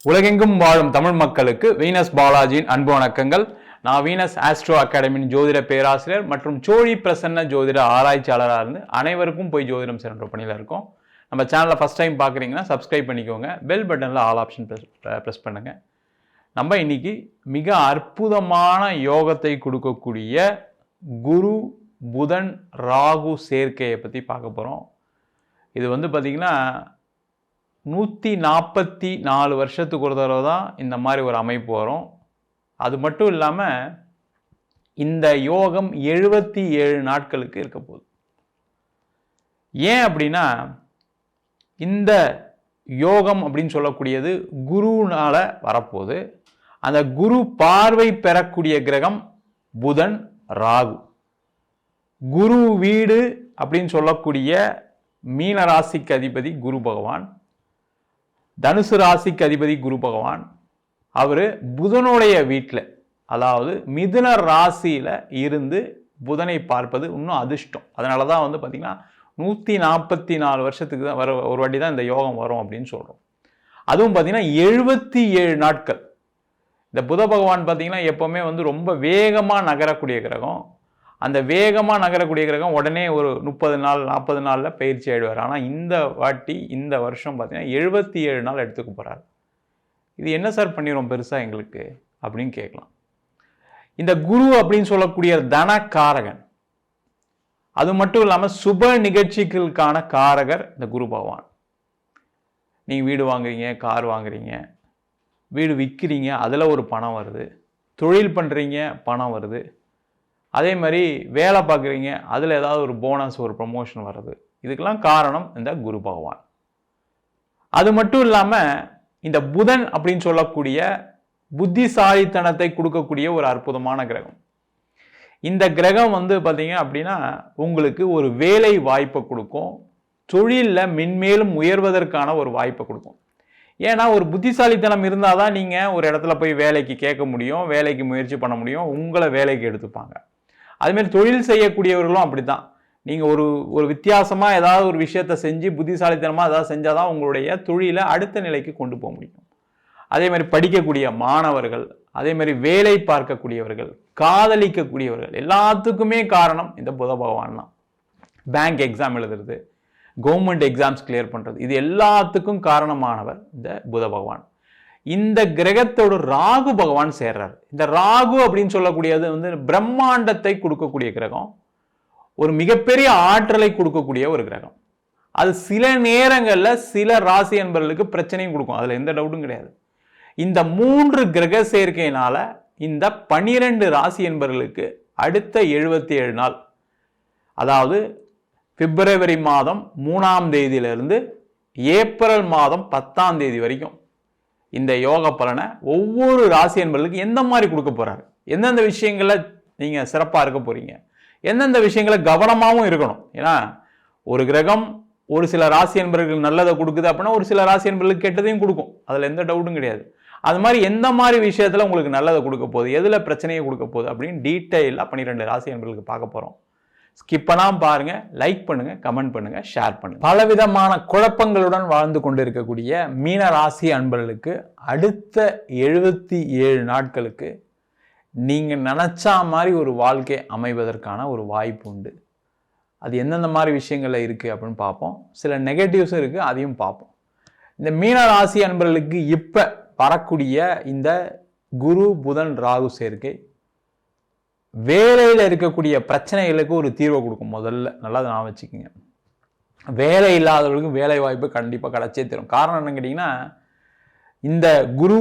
உலகெங்கும் வாழும் தமிழ் மக்களுக்கு வீனஸ் பாலாஜியின் அன்பு வணக்கங்கள். நான் வீனஸ் ஆஸ்ட்ரோ அகாடமியின் ஜோதிட பேராசிரியர் மற்றும் சோழி பிரசன்ன ஜோதிட ஆராய்ச்சியாளராக இருந்து அனைவருக்கும் போய் ஜோதிடம் சென்ற பணியில் இருக்கோம். நம்ம சேனலை ஃபஸ்ட் டைம் பார்க்குறீங்கன்னா சப்ஸ்கிரைப் பண்ணிக்கோங்க, பெல் பட்டனில் ஆல் ஆப்ஷன் ப்ரெஸ் பண்ணுங்கள். நம்ம இன்னைக்கு மிக அற்புதமான யோகத்தை கொடுக்கக்கூடிய குரு புதன் ராகு சேர்க்கையை பற்றி பார்க்க போகிறோம். இது பார்த்திங்கன்னா 144 வருஷத்துக்கு ஒரு தடவை தான் இந்த மாதிரி ஒரு அமைப்பு வரும். அது மட்டும் இல்லாமல் இந்த யோகம் 77 நாட்களுக்கு இருக்க போகுது. ஏன் அப்படின்னா, இந்த யோகம் அப்படின்னு சொல்லக்கூடியது குருனால வரப்போகுது. அந்த குரு பார்வை பெறக்கூடிய கிரகம் புதன் ராகு. குரு வீடு அப்படின்னு சொல்லக்கூடிய மீன ராசிக்கு அதிபதி குரு பகவான், தனுசு ராசிக்கு அதிபதி குரு பகவான். அவர் புதனுடைய வீட்டில், அதாவது மிதுன ராசியில் இருந்து புதனை பார்ப்பது இன்னும் அதிர்ஷ்டம். அதனால தான் பார்த்தீங்கன்னா 144 வருஷத்துக்கு தான் ஒரு வாட்டி தான் இந்த யோகம் வரும் அப்படின்னு சொல்கிறோம். அதுவும் பார்த்தீங்கன்னா 77 நாட்கள். இந்த புத பகவான் பார்த்தீங்கன்னா எப்போவுமே ரொம்ப வேகமாக நகரக்கூடிய கிரகம். அந்த வேகமாக நகரக்கூடிய கிரகம் உடனே ஒரு 30 நாள் 40 நாளில் பயிற்சி ஆகிடுவார். ஆனால் இந்த வாட்டி இந்த வருஷம் பார்த்தீங்கன்னா 77 நாள் எடுத்துக்க போகிறார். இது என்ன சார் பண்ணிடும் பெருசாக எங்களுக்கு அப்படின்னு கேட்கலாம். இந்த குரு அப்படின்னு சொல்லக்கூடிய தனக்காரகன், அது மட்டும் இல்லாமல் சுப நிகழ்ச்சிகளுக்கான காரகர் இந்த குரு பகவான். நீங்கள் வீடு வாங்குறீங்க, கார் வாங்குறீங்க, வீடு விற்கிறீங்க, அதில் ஒரு பணம் வருது. தொழில் பண்ணுறீங்க, பணம் வருது. அதே மாதிரி வேலை பார்க்குறீங்க, அதில் ஏதாவது ஒரு போனஸ், ஒரு ப்ரமோஷன் வர்றது. இதுக்கெல்லாம் காரணம் இந்த குரு பகவான். அது மட்டும் இல்லாமல் இந்த புதன் அப்படின்னு சொல்லக்கூடிய புத்திசாலித்தனத்தை கொடுக்கக்கூடிய ஒரு அற்புதமான கிரகம். இந்த கிரகம் பார்த்தீங்க அப்படின்னா உங்களுக்கு ஒரு வேலை வாய்ப்பை கொடுக்கும், தொழிலில் மென்மேலும் உயர்வதற்கான ஒரு வாய்ப்பை கொடுக்கும். ஏன்னா ஒரு புத்திசாலித்தனம் இருந்தால் தான் நீங்கள் ஒரு இடத்துல போய் வேலைக்கு கேட்க முடியும், வேலைக்கு முயற்சி பண்ண முடியும், உங்களை வேலைக்கு எடுத்துப்பாங்க. அதுமாரி தொழில் செய்யக்கூடியவர்களும் அப்படி தான். நீங்கள் ஒரு வித்தியாசமாக ஏதாவது ஒரு விஷயத்தை செஞ்சு புத்திசாலித்தனமாக ஏதாவது செஞ்சால் தான் உங்களுடைய தொழிலை அடுத்த நிலைக்கு கொண்டு போக முடியும். அதே மாதிரி படிக்கக்கூடிய மாணவர்கள், அதே மாதிரி வேலை பார்க்கக்கூடியவர்கள், காதலிக்கக்கூடியவர்கள், எல்லாத்துக்குமே காரணம் இந்த புத பகவான் தான். பேங்க் எக்ஸாம் எழுதுறது, கவர்மெண்ட் எக்ஸாம்ஸ் கிளியர் பண்ணுறது, இது எல்லாத்துக்கும் காரணமானவர் இந்த புத பகவான். இந்த கிரகத்தோடு ராகு பகவான் சேர்றாரு. இந்த ராகு அப்படின்னு சொல்லக்கூடியது பிரம்மாண்டத்தை கொடுக்கக்கூடிய கிரகம், ஒரு மிகப்பெரிய ஆற்றலை கொடுக்கக்கூடிய ஒரு கிரகம். அது சில நேரங்களில் சில ராசி என்பவர்களுக்கு பிரச்சனையும் கொடுக்கும், அதில் எந்த டவுட்டும் கிடையாது. இந்த 3 கிரக சேர்க்கையினால இந்த 12 ராசி என்பவர்களுக்கு அடுத்த 77 நாள், அதாவது பிப்ரவரி மாதம் 3ஆம் தேதியிலிருந்து ஏப்ரல் மாதம் 10ஆம் தேதி வரைக்கும் இந்த யோக பலனை ஒவ்வொரு ராசி என்பவர்களுக்கு எந்த மாதிரி கொடுக்க போறாரு, எந்தெந்த விஷயங்கள நீங்க சிறப்பாக இருக்க போறீங்க, எந்தெந்த விஷயங்களை கவனமாகவும் இருக்கணும். ஏன்னா ஒரு கிரகம் ஒரு சில ராசி என்பவர்களுக்கு நல்லதை கொடுக்குது அப்படின்னா ஒரு சில ராசி என்பவர்களுக்கு கெட்டதையும் கொடுக்கும், அதில் எந்த டவுட்டும் கிடையாது. அது மாதிரி எந்த மாதிரி விஷயத்தில் உங்களுக்கு நல்லதை கொடுக்க போகுது, எதில் பிரச்சனையை கொடுக்க போகுது அப்படின்னு டீட்டெயிலாக 12 ராசி என்பவர்களுக்கு பார்க்க போகிறோம். ஸ்கிப் பண்ணாமல் பாருங்க, லைக் பண்ணுங்க, கமெண்ட் பண்ணுங்க, ஷேர் பண்ணுங்க. பலவிதமான குழப்பங்களுடன் வாழ்ந்து கொண்டிருக்கக்கூடிய மீன ராசி அன்பர்களுக்கு அடுத்த 77 நாட்களுக்கு நீங்க நினைச்சா மாதிரி ஒரு வாழ்க்கை அமைவதற்கான ஒரு வாய்ப்பு உண்டு. அது எந்தெந்த மாதிரி விஷயங்கள்ல இருக்கு அப்படின்னு பார்ப்போம். சில நெகட்டிவ்ஸும் இருக்கு, அதையும் பார்ப்போம். இந்த மீன ராசி அன்பர்களுக்கு இப்ப வரக்கூடிய இந்த குரு புதன் ராகு சேர்க்கை வேலையில் இருக்கக்கூடிய பிரச்சனைகளுக்கு ஒரு தீர்வை கொடுக்கும். முதல்ல நல்லா நான் வச்சுக்கோங்க, வேலை இல்லாதவர்களுக்கு வேலை வாய்ப்பு கண்டிப்பாக கிடைச்சே தரும். காரணம் என்னன்னு கேட்டிங்கன்னா, இந்த குரு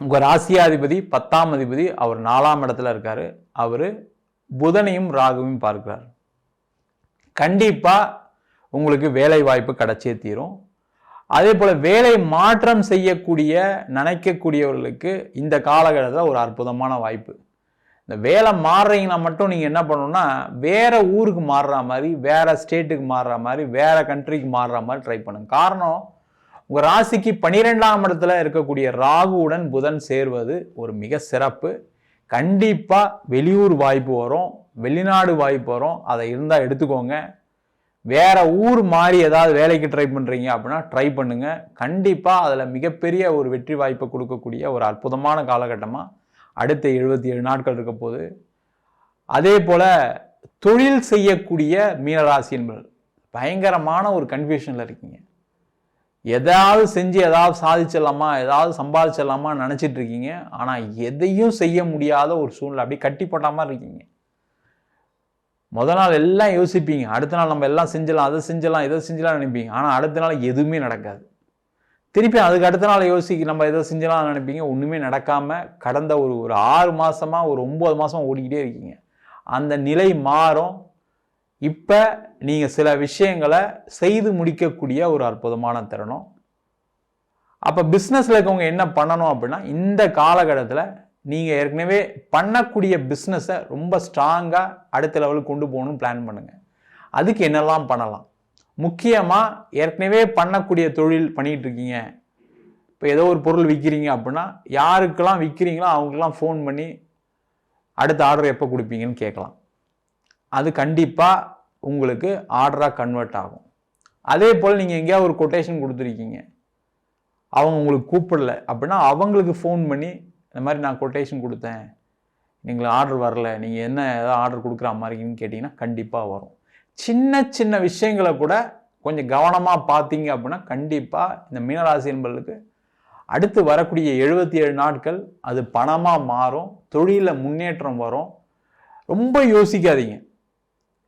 உங்கள் ராசியாதிபதி 10ஆம் அதிபதி, அவர் 4ஆம் இடத்துல இருக்காரு. அவர் புதனையும் ராகுவையும் பார்க்கிறார். கண்டிப்பாக உங்களுக்கு வேலை வாய்ப்பு கிடைச்சே தீரும். அதே போல் வேலை மாற்றம் செய்யக்கூடிய நினைக்கக்கூடியவர்களுக்கு இந்த காலகட்டத்தில் ஒரு அற்புதமான வாய்ப்பு. இந்த வேலை மாறுறீங்கன்னா மட்டும் நீங்கள் என்ன பண்ணணும்னா, வேற ஊருக்கு மாறுற மாதிரி, வேற ஸ்டேட்டுக்கு மாறுற மாதிரி, வேற கண்ட்ரிக்கு மாறுற மாதிரி ட்ரை பண்ணுங்க. காரணம், உங்கள் ராசிக்கு 12ஆம் இடத்துல இருக்கக்கூடிய ராகுவுடன் புதன் சேர்வது ஒரு மிக சிறப்பு. கண்டிப்பாக வெளியூர் வாய்ப்பு வரும், வெளிநாடு வாய்ப்பு வரும். அதை இருந்தால் எடுத்துக்கோங்க. வேற ஊர் மாறி ஏதாவது வேலைக்கு ட்ரை பண்ணுறீங்க அப்படின்னா ட்ரை பண்ணுங்க. கண்டிப்பாக அதில் மிகப்பெரிய ஒரு வெற்றி வாய்ப்பை கொடுக்கக்கூடிய ஒரு அற்புதமான காலகட்டமாக அடுத்த 77 நாட்கள் இருக்க போது. அதே போல் தொழில் செய்யக்கூடிய மீனராசி என்பது பயங்கரமான ஒரு கன்ஃபியூஷனில் இருக்கீங்க. எதாவது செஞ்சு ஏதாவது சாதிச்சிடலாமா, ஏதாவது சம்பாதிச்சிடலாமா நினச்சிட்டு இருக்கீங்க. ஆனால் எதையும் செய்ய முடியாத ஒரு சூழ்நிலை, அப்படி கட்டி போட்ட மாதிரி இருக்கீங்க. முதல் நாள் எல்லாம் யோசிப்பீங்க, அடுத்த நாள் நம்ம எல்லாம் செஞ்சலாம், அதை செஞ்சலாம், இதை செஞ்சலாம் நினைப்பீங்க. ஆனால் அடுத்த நாள் எதுவுமே நடக்காது. திருப்பி அதுக்கு அடுத்த நாள் நம்ம எதை செஞ்சலாம் நினைப்பீங்க, ஒன்றுமே நடக்காமல் கடந்த ஒரு 6 மாதமாக ஒரு 9 மாதமாக ஓடிக்கிட்டே இருக்கீங்க. அந்த நிலை மாறும். இப்போ நீங்கள் சில விஷயங்களை செய்து முடிக்கக்கூடிய ஒரு அற்புதமான தருணம். அப்போ பிஸ்னஸில் இருக்கவங்க என்ன பண்ணணும் அப்படின்னா, இந்த காலகட்டத்தில் நீங்கள் ஏற்கனவே பண்ணக்கூடிய பிஸ்னஸை ரொம்ப ஸ்ட்ராங்காக அடுத்த லெவலுக்கு கொண்டு போகணும்னு பிளான் பண்ணுங்கள். அதுக்கு என்னெல்லாம் பண்ணலாம்? முக்கியமாக ஏற்கனவே பண்ணக்கூடிய தொழில் பண்ணிகிட்டு இருக்கீங்க. இப்போ ஏதோ ஒரு பொருள் விற்கிறீங்க அப்படின்னா, யாருக்கெல்லாம் விற்கிறீங்களோ அவங்களுக்கெல்லாம் ஃபோன் பண்ணி அடுத்த ஆர்டர் எப்போ கொடுப்பீங்கன்னு கேட்கலாம். அது கண்டிப்பாக உங்களுக்கு ஆர்டராக கன்வெர்ட் ஆகும். அதே போல் நீங்கள் எங்கேயாவது ஒரு கொட்டேஷன் கொடுத்துருக்கீங்க, அவங்க உங்களுக்கு கூப்பிடல அப்படின்னா அவங்களுக்கு ஃபோன் பண்ணி இந்த மாதிரி நான் கொட்டேஷன் கொடுத்தேன், நீங்கள் ஆர்டர் வரல, நீங்கள் என்ன ஏதாவது ஆர்டர் கொடுக்குற மாதிரின்னு கேட்டிங்கன்னா கண்டிப்பாக வரும். சின்ன சின்ன விஷயங்களை கூட கொஞ்சம் கவனமாக பார்த்தீங்க அப்படின்னா கண்டிப்பாக இந்த மீனராசி என்பவர்களுக்கு அடுத்து வரக்கூடிய 77 நாட்கள் அது பணமாக மாறும், தொழிலில் முன்னேற்றம் வரும். ரொம்ப யோசிக்காதீங்க,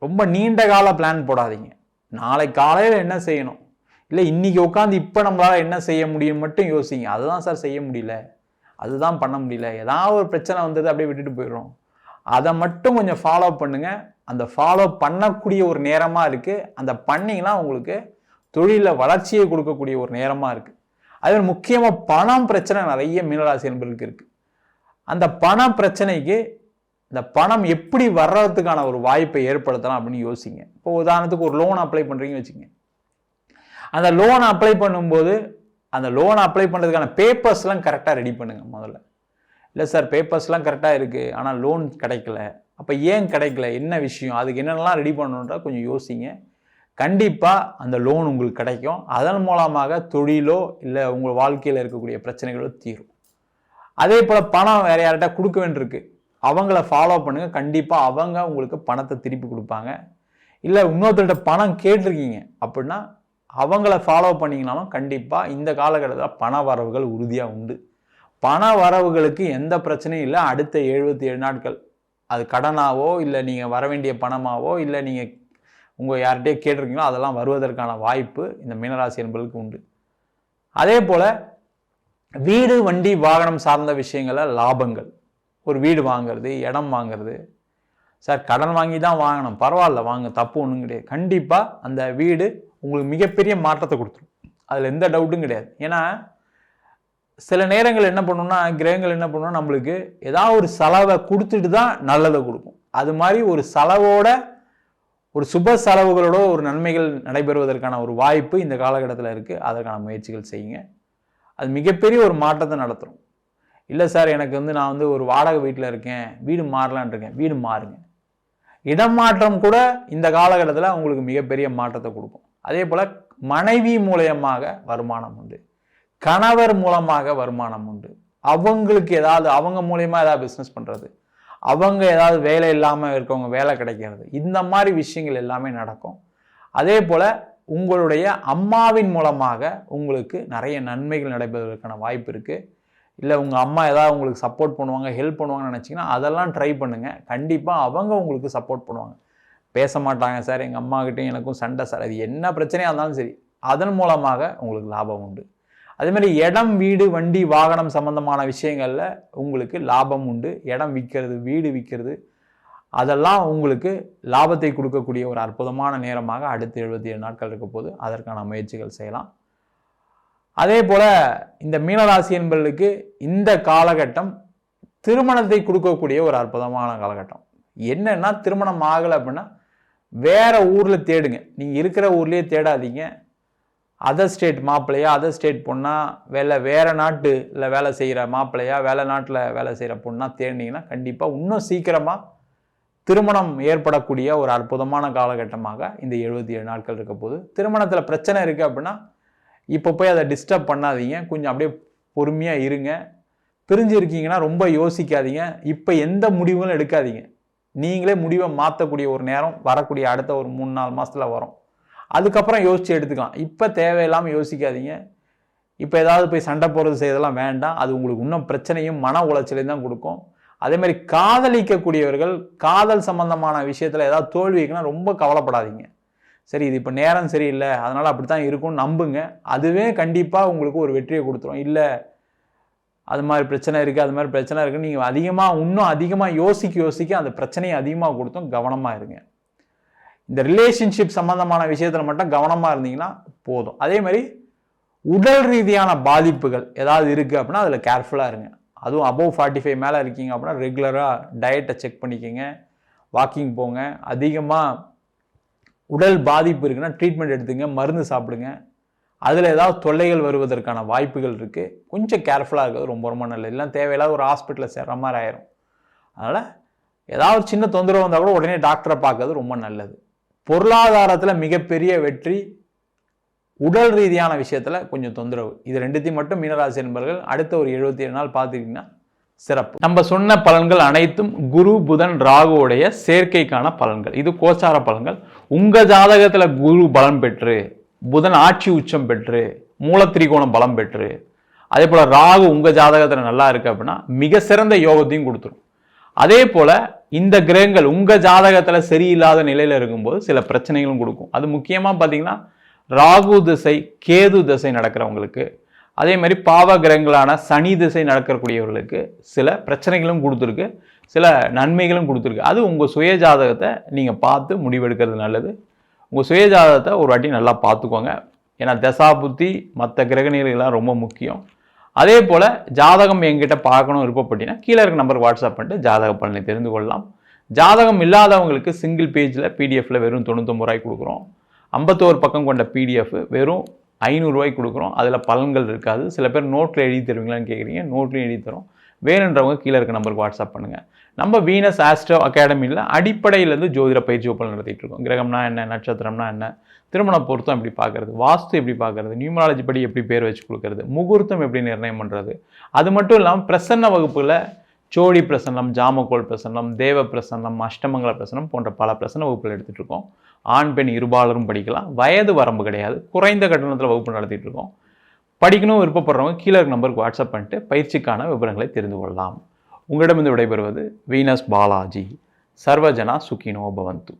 ரொம்ப நீண்ட கால பிளான் போடாதீங்க. நாளை காலையில் என்ன செய்யணும், இல்லை இன்றைக்கி உட்காந்து இப்போ நம்மளால் என்ன செய்ய முடியும் மட்டும் யோசிங்க. அதுதான் சார் செய்ய முடியல, அதுதான் பண்ண முடியல, ஏதாவது ஒரு பிரச்சனை வந்தது அப்படியே விட்டுட்டு போயிடுறோம். அதை மட்டும் கொஞ்சம் ஃபாலோ பண்ணுங்கள். அந்த ஃபாலோ பண்ணக்கூடிய ஒரு நேரமாக இருக்குது. அந்த பண்ணிங்கன்னா உங்களுக்கு தொழிலில் வளர்ச்சியை கொடுக்கக்கூடிய ஒரு நேரமாக இருக்குது. அது முக்கியமாக பணம் பிரச்சனை நிறைய மீனராசி என்பவர்களுக்கு இருக்குது. அந்த பண பிரச்சனைக்கு இந்த பணம் எப்படி வர்றதுக்கான ஒரு வாய்ப்பை ஏற்படுத்தலாம் அப்படின்னு யோசிங்க. இப்போ உதாரணத்துக்கு ஒரு லோன் அப்ளை பண்ணுறீங்கன்னு வச்சுங்க. அந்த லோன் அப்ளை பண்ணும்போது அந்த லோன் அப்ளை பண்ணுறதுக்கான பேப்பர்ஸ்லாம் கரெக்டாக ரெடி பண்ணுங்கள் முதல்ல. இல்லை சார் பேப்பர்ஸ்லாம் கரெக்டாக இருக்குது ஆனால் லோன் கிடைக்கல, அப்போ ஏன் கிடைக்கல, என்ன விஷயம், அதுக்கு என்னென்னலாம் ரெடி பண்ணணுன்றா கொஞ்சம் யோசிங்க. கண்டிப்பாக அந்த லோன் உங்களுக்கு கிடைக்கும். அதன் மூலமாக தொழிலோ இல்லை உங்கள் வாழ்க்கையில் இருக்கக்கூடிய பிரச்சனைகளோ தீரும். அதே போல் பணம் வேறு யார்கிட்ட கொடுக்க வேண்டியிருக்கு, அவங்கள ஃபாலோ பண்ணுங்கள். கண்டிப்பாக அவங்க உங்களுக்கு பணத்தை திருப்பி கொடுப்பாங்க. இல்லை இன்னொருத்தர்கிட்ட பணம் கேட்டிருக்கீங்க அப்படின்னா அவங்கள ஃபாலோ பண்ணிங்கனாலும் கண்டிப்பாக இந்த காலகட்டத்தில் பண வரவுகள் உறுதியாக உண்டு. பண வரவுகளுக்கு எந்த பிரச்சனையும் இல்லை. அடுத்த 77 நாட்கள் அது கடனாவோ இல்லை நீங்கள் வர வேண்டிய பணமாவோ இல்லை நீங்கள் உங்கள் யார்கிட்டயே கேட்டிருக்கீங்களோ அதெல்லாம் வருவதற்கான வாய்ப்பு இந்த மீனராசி என்பவர்களுக்கு உண்டு. அதே போல் வீடு வண்டி வாகனம் சார்ந்த விஷயங்களில் லாபங்கள், ஒரு வீடு வாங்கிறது, இடம் வாங்கிறது. சார் கடன் வாங்கி தான் வாங்கணும், பரவாயில்ல வாங்க, தப்பு ஒன்றும் கிடையாது. கண்டிப்பாக அந்த வீடு உங்களுக்கு மிகப்பெரிய மாற்றத்தை கொடுத்துரும், அதில் எந்த டவுட்டும் கிடையாது. ஏன்னா சில நேரங்கள் என்ன பண்ணணும்னா கிரகங்கள் என்ன பண்ணணும், நம்மளுக்கு ஏதாவது ஒரு செலவை கொடுத்துட்டு தான் நல்லதை கொடுக்கும். அது மாதிரி ஒரு செலவோட ஒரு சுப செலவுகளோட ஒரு நன்மைகள் நடைபெறுவதற்கான ஒரு வாய்ப்பு இந்த காலகட்டத்தில் இருக்குது. அதற்கான முயற்சிகள் செய்யுங்க, அது மிகப்பெரிய ஒரு மாற்றத்தை நடத்தும். இல்லை சார் எனக்கு நான் ஒரு வாடகை வீட்டில் இருக்கேன், வீடு மாறலான் இருக்கேன், வீடு மாறுங்க. இடமாற்றம் கூட இந்த காலகட்டத்தில் உங்களுக்கு மிகப்பெரிய மாற்றத்தை கொடுக்கும். அதே போல் மனைவி மூலமாக வருமானம் உண்டு, கணவர் மூலமாக வருமானம் உண்டு. அவங்களுக்கு ஏதாவது அவங்க மூலயமா ஏதாவது பிஸ்னஸ் பண்ணுறது, அவங்க ஏதாவது வேலை இல்லாமல் இருக்கவங்க வேலை கிடைக்கிறது, இந்த மாதிரி விஷயங்கள் எல்லாமே நடக்கும். அதே போல் உங்களுடைய அம்மாவின் மூலமாக உங்களுக்கு நிறைய நன்மைகள் நடைபெறுவதற்கான வாய்ப்பு இருக்குது. இல்லை உங்கள் அம்மா ஏதாவது உங்களுக்கு சப்போர்ட் பண்ணுவாங்க, ஹெல்ப் பண்ணுவாங்கன்னு நினச்சிங்கன்னா அதெல்லாம் ட்ரை பண்ணுங்கள். கண்டிப்பாக அவங்க உங்களுக்கு சப்போர்ட் பண்ணுவாங்க. பேச மாட்டாங்க சார், எங்கள் அம்மாக்கிட்டையும் எனக்கும் சண்டை சார், அது என்ன பிரச்சனையாக இருந்தாலும் சரி, அதன் மூலமாக உங்களுக்கு லாபம் உண்டு. அதேமாதிரி இடம் வீடு வண்டி வாகனம் சம்பந்தமான விஷயங்களில் உங்களுக்கு லாபம் உண்டு. இடம் விற்கிறது, வீடு விற்கிறது, அதெல்லாம் உங்களுக்கு லாபத்தை கொடுக்கக்கூடிய ஒரு அற்புதமான நேரமாக அடுத்த 77 நாட்கள் இருக்க போது அதற்கான முயற்சிகள் செய்யலாம். அதே போல் இந்த மீனராசி என்பவர்களுக்கு இந்த காலகட்டம் திருமணத்தை கொடுக்கக்கூடிய ஒரு அற்புதமான காலகட்டம். என்னன்னா திருமணம் ஆகலை அப்படின்னா வேற ஊரில் தேடுங்க, நீங்கள் இருக்கிற ஊர்லேயே தேடாதீங்க. அதர் ஸ்டேட் மாப்பிள்ளையா, அதர் ஸ்டேட் பொண்ணா, வேறு நாட்டில் வேலை செய்கிற மாப்பிள்ளையா, வேலை நாட்டில் வேலை செய்கிற பொண்ணா தேடினீங்கன்னா கண்டிப்பாக இன்னும் சீக்கிரமாக திருமணம் ஏற்படக்கூடிய ஒரு அற்புதமான காலகட்டமாக இந்த 77 நாட்கள் இருக்க போகுது. திருமணத்தில் பிரச்சனை இருக்குது அப்படின்னா இப்போ போய் அதை டிஸ்டர்ப் பண்ணாதீங்க. கொஞ்சம் அப்படியே பொறுமையாக இருங்க. பிரிஞ்சு இருக்கீங்கன்னா ரொம்ப யோசிக்காதீங்க. இப்போ எந்த முடிவுகளும் எடுக்காதீங்க. நீங்களே முடிவை மாற்றக்கூடிய ஒரு நேரம் வரக்கூடிய அடுத்த ஒரு 3-4 மாதத்தில் வரும். அதுக்கப்புறம் யோசித்து எடுத்துக்கலாம். இப்போ தேவையில்லாமல் யோசிக்காதீங்க. இப்போ ஏதாவது போய் சண்டை போடுறது செய்யறதெல்லாம் வேண்டாம். அது உங்களுக்கு இன்னும் பிரச்சனையும் மன உளைச்சலையும் தான் கொடுக்கும். அதே மாதிரி காதலிக்கக்கூடியவர்கள் காதல் சம்பந்தமான விஷயத்தில் ஏதாவது தோல்விக்குன்னா ரொம்ப கவலைப்படாதீங்க. சரி, இது இப்போ நேரம் சரியில்லை, அதனால் அப்படி தான் இருக்கும்னு நம்புங்க. அதுவே கண்டிப்பாக உங்களுக்கு ஒரு வெற்றியை கொடுத்துரும். இல்லை அது மாதிரி பிரச்சனை இருக்குது, அது மாதிரி பிரச்சனை இருக்குன்னு நீங்கள் இன்னும் அதிகமாக யோசிக்க அந்த பிரச்சனையை அதிகமாக கொடுத்தும் கவனமாக இருங்க. இந்த ரிலேஷன்ஷிப் சம்பந்தமான விஷயத்தில் மட்டும் கவனமாக இருந்தீங்கன்னா போதும். அதே மாதிரி உடல் ரீதியான பாதிப்புகள் ஏதாவது இருக்குது அப்படின்னா அதில் கேர்ஃபுல்லாக இருங்க. அதுவும் அபோவ் 45 மேலே இருக்கீங்க அப்படின்னா ரெகுலராக டயட்டை செக் பண்ணிக்கோங்க, வாக்கிங் போங்க. அதிகமாக உடல் பாதிப்பு இருக்குன்னா ட்ரீட்மெண்ட் எடுத்துங்க, மருந்து சாப்பிடுங்க. அதில் ஏதாவது தொல்லைகள் வருவதற்கான வாய்ப்புகள் இருக்குது. கொஞ்சம் கேர்ஃபுல்லாக இருக்கிறது ரொம்ப ரொம்ப நல்லது. இல்லை தேவையில்லாத ஒரு ஹாஸ்பிட்டலில் சேர்ற மாதிரி ஆயிரும். அதனால் ஏதாவது சின்ன தொந்தரவு வந்தால் கூட உடனே டாக்டரை பார்க்கறது ரொம்ப நல்லது. பொருளாதாரத்தில் மிகப்பெரிய வெற்றி, உடல் ரீதியான விஷயத்தில் கொஞ்சம் தொந்தரவு. இது ரெண்டுத்தையும் மட்டும் மீனராசி என்பவர்கள் அடுத்த ஒரு 77 நாள் பார்த்துக்கிட்டிங்கன்னா சிறப்பு. நம்ம சொன்ன பலன்கள் அனைத்தும் குரு புதன் ராகுவுடைய சேர்க்கைக்கான பலன்கள். இது கோச்சார பலன்கள். உங்கள் ஜாதகத்தில் குரு பலம் பெற்று, புதன் ஆட்சி உச்சம் பெற்று, மூலத்திரிகோணம் பலம் பெற்று, அதே போல் ராகு உங்கள் ஜாதகத்தில் நல்லா இருக்குது அப்படின்னா மிக சிறந்த யோகத்தையும் கொடுத்துரும். அதே போல் இந்த கிரகங்கள் உங்கள் ஜாதகத்தில் சரியில்லாத நிலையில் இருக்கும்போது சில பிரச்சனைகளும் கொடுக்கும். அது முக்கியமாக பார்த்தீங்கன்னா ராகு திசை கேது திசை நடக்கிறவங்களுக்கு, அதே மாதிரி பாவ கிரகங்களான சனி திசை நடக்கக்கூடியவர்களுக்கு சில பிரச்சனைகளும் கொடுத்துருக்கு, சில நன்மைகளும் கொடுத்துருக்கு. அது உங்கள் சுய ஜாதகத்தை நீங்கள் பார்த்து முடிவெடுக்கிறது நல்லது. உங்கள் சுய ஜாதகத்தை ஒரு வாட்டி நல்லா பார்த்துக்கோங்க. ஏன்னா தசா புத்தி மற்ற கிரகநிலைகள்லாம் ரொம்ப முக்கியம். அதே போல் ஜாதகம் என்கிட்ட பார்க்கணும் விருப்பப்பட்டீங்கன்னா கீழே இருக்க நம்பருக்கு வாட்ஸ்அப் பண்ணிட்டு ஜாதக பலனை தெரிந்து கொள்ளலாம். ஜாதகம் இல்லாதவங்களுக்கு சிங்கிள் பேஜில் பிடிஎஃப்ல வெறும் 99 ரூபாய்க்கு கொடுக்குறோம். 51 பக்கம் கொண்ட பிடிஎஃப் வெறும் 500 ரூபாய்க்கு கொடுக்குறோம். அதில் பலன்கள் இருக்காது. சில பேர் நோட்டில் எழுதி தருவீங்களான்னு கேட்குறீங்க. நோட்லையும் எழுதி தரோம். வேணுன்றவங்க கீழே இருக்க நம்பருக்கு வாட்ஸ்அப் பண்ணுங்கள். நம்ம வீனஸ் ஆஸ்ட்ரோ அகாடமியில் அடிப்படையிலேருந்து ஜோதிட பயிற்சி வகுப்புகள் நடத்திட்டு இருக்கோம். கிரகம்னா என்ன, நட்சத்திரம்னா என்ன, திருமண பொருத்தம் எப்படி பார்க்கறது, வாஸ்து எப்படி பார்க்கறது, நியூமராலஜி படி எப்படி பேர் வச்சு கொடுக்கறது, முகூர்த்தம் எப்படி நிர்ணயம் பண்ணுறது, அது மட்டும் இல்லாமல் பிரசன்ன வகுப்பில் சோழி பிரசன்னம், ஜாமக்கோள் பிரசன்னம், தேவ பிரசன்னம், அஷ்டமங்கல பிரசன்னம் போன்ற பல பிரசன்ன வகுப்புகள் எடுத்துகிட்டு இருக்கோம். ஆண் பெண் இருபாலரும் படிக்கலாம். வயது வரம்பு கிடையாது. குறைந்த கட்டணத்தில் வகுப்பு நடத்திட்டு இருக்கோம். படிக்கணும் விருப்பப்படுறவங்க கீழே இருக்க நம்பருக்கு வாட்ஸ்அப் பண்ணிட்டு பயிற்சிக்கான விவரங்களை தெரிந்து கொள்ளலாம். உங்களிடமிருந்து விடைபெறுவது வீனஸ் பாலாஜி. சர்வஜனா சுகினோ பவந்து.